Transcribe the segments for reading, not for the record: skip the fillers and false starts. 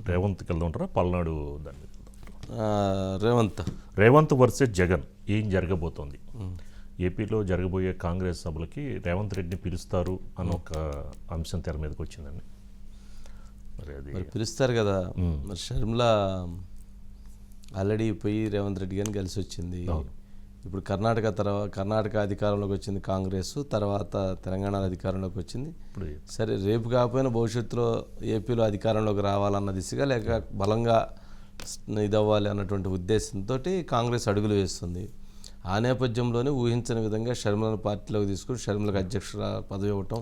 రేవంత్కి వెళ్దామంటారా పల్నాడు దాని మీద రేవంత్ వర్సెస్ జగన్ ఏం జరగబోతోంది? ఏపీలో జరగబోయే కాంగ్రెస్ సభలకి రేవంత్ రెడ్డిని పిలుస్తారు అన్న ఒక అంశం తెర మీదకి వచ్చిందండి. మరి పిలుస్తారు కదా. మరి షర్మిల ఆల్రెడీ పోయి రేవంత్ రెడ్డి గారిని కలిసి వచ్చింది. ఇప్పుడు కర్ణాటక అధికారంలోకి వచ్చింది కాంగ్రెస్, తర్వాత తెలంగాణ అధికారంలోకి వచ్చింది. సరే రేపు కాకపోయినా భవిష్యత్తులో ఏపీలో అధికారంలోకి రావాలన్న దిశగా లేక బలంగా ఇదవ్వాలి అన్నటువంటి ఉద్దేశంతో కాంగ్రెస్ అడుగులు వేస్తుంది. ఆ నేపథ్యంలోనే ఊహించని విధంగా షర్మిలను పార్టీలోకి తీసుకుని షర్మిలకు అధ్యక్షుల పదవి ఇవ్వటం,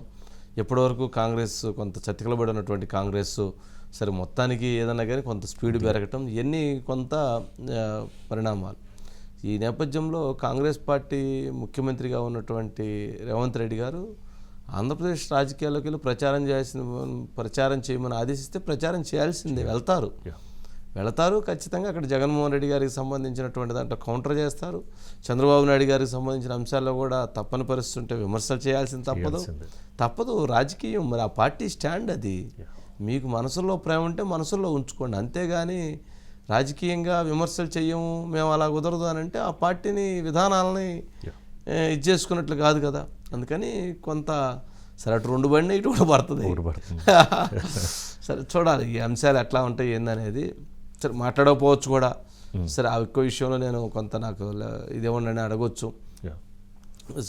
ఎప్పటివరకు కాంగ్రెస్ కొంత చతికిలబడి ఉన్నటువంటి కాంగ్రెస్ సరే మొత్తానికి ఏదన్నా కానీ కొంత స్పీడ్ పెరగటం, ఇవన్నీ కొంత పరిణామాలు. ఈ నేపథ్యంలో కాంగ్రెస్ పార్టీ ముఖ్యమంత్రిగా ఉన్నటువంటి రేవంత్ రెడ్డి గారు ఆంధ్రప్రదేశ్ రాజకీయాల్లోకి వెళ్ళి ప్రచారం చేయమని ఆదేశిస్తే ప్రచారం చేయాల్సిందే. వెళతారు ఖచ్చితంగా. అక్కడ జగన్మోహన్ రెడ్డి గారికి సంబంధించినటువంటి దాంట్లో కౌంటర్ చేస్తారు. చంద్రబాబు నాయుడు గారికి సంబంధించిన అంశాల్లో కూడా తప్పని పరిస్థితి ఉంటే విమర్శలు చేయాల్సింది తప్పదు. రాజకీయం మరి ఆ పార్టీ స్టాండ్ అది. మీకు మనసులో ప్రేమ ఉంటే మనసులో ఉంచుకోండి, అంతేగాని రాజకీయంగా విమర్శలు చెయ్యము మేము అలా కుదరదు అని అంటే ఆ పార్టీని విధానాలని ఇది చేసుకున్నట్లు కాదు కదా. అందుకని కొంత సరే అటు రెండు బండి ఇటు కూడా పడుతుంది. సరే చూడాలి ఈ అంశాలు ఎట్లా ఉంటాయి ఏందనేది. సరే మాట్లాడకపోవచ్చు కూడా. సరే ఆ ఎక్కువ విషయంలో నేను కొంత నాకు ఇదేమన్నా అడగొచ్చు.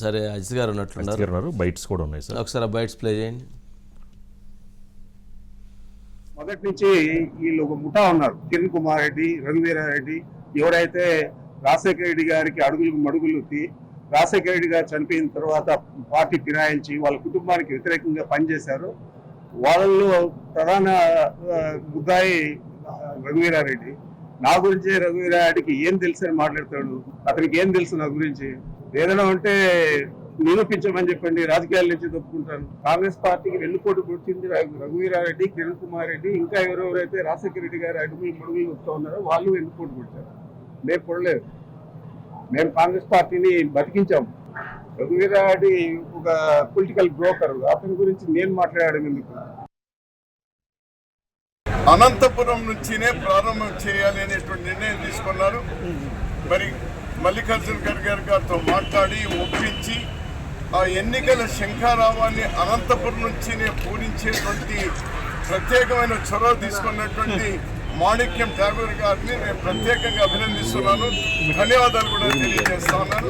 సరే అజిత్ గారు ఉన్నట్లున్నారు, బైట్స్ కూడా ఉన్నాయి సార్, ఒకసారి ఆ బైట్స్ ప్లే చేయండి. మొదటి నుంచి వీళ్ళు ఒక ముఠా ఉన్నారు, కిరణ్ కుమార్ రెడ్డి, రఘువీరారెడ్డి. ఎవరైతే రాజశేఖర రెడ్డి గారికి అడుగులు మడుగులు రాజశేఖర రెడ్డి గారు చనిపోయిన తర్వాత పార్టీ ఫిరాయించి వాళ్ళ కుటుంబానికి వ్యతిరేకంగా పనిచేశారు, వాళ్ళలో ప్రధాన ముద్దాయి రఘువీరారెడ్డి. నా గురించి రఘువీరారెడ్డికి ఏం తెలుసు అని మాట్లాడతాడు. అతనికి ఏం తెలుసు నా గురించి? ఏదైనా ఉంటే నిరూపించమని చెప్పండి, రాజకీయాల నుంచి తప్పుకుంటాను. కాంగ్రెస్ పార్టీకి వెన్నుపోటు పుట్టింది రఘువీరారెడ్డి, కిరణ్ కుమార్ రెడ్డి, ఇంకా ఎవరెవరైతే రాజశేఖర రెడ్డి గారు అడుగులు మడుగులు వస్తూ ఉన్నారో వాళ్ళు వెన్నుపోటు పుట్టారు. మేము పొడలేదు, మేము కాంగ్రెస్ పార్టీని బతికించాము. రఘువీరారెడ్డి ఒక పొలిటికల్ బ్రోకర్, అతని గురించి నేను మాట్లాడడం ఎందుకు? అనంతపురం నుంచినే ప్రారంభం చేయాలి అనేటువంటి నిర్ణయం తీసుకున్నారు. మరి మల్లికార్జున ఖర్గే గారితో మాట్లాడి ఒప్పించి ఆ ఎన్నికల శంఖారావాన్ని అనంతపురం నుంచినే పూరించేటువంటి ప్రత్యేకమైన చొరవ తీసుకున్నటువంటి మాణిక్యం ఠాగూర్ గారిని నేను ప్రత్యేకంగా అభినందిస్తున్నాను, ధన్యవాదాలు కూడా తెలియజేస్తా ఉన్నాను.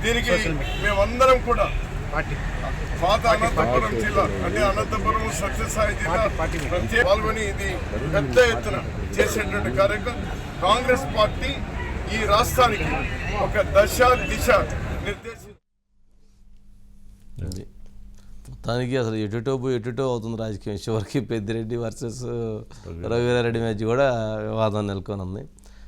దీనికి మేమందరం కూడా పాత అనంతపురం జిల్లా అంటే అనంతపురం సత్యసాయి జిల్లా ప్రత్యేక పాల్గొని ఇది పెద్ద ఎత్తున చేసేటువంటి కార్యక్రమం. కాంగ్రెస్ పార్టీ ఈ రాష్ట్రానికి ఒక దిశ నిర్దేశించింది. మొత్తానికి అసలు ఎటుటో అవుతుంది రాజకీయం. చివరికి పెద్దిరెడ్డి వర్సెస్ రఘువీరారెడ్డి మధ్య కూడా వివాదం నెలకొని ఉంది.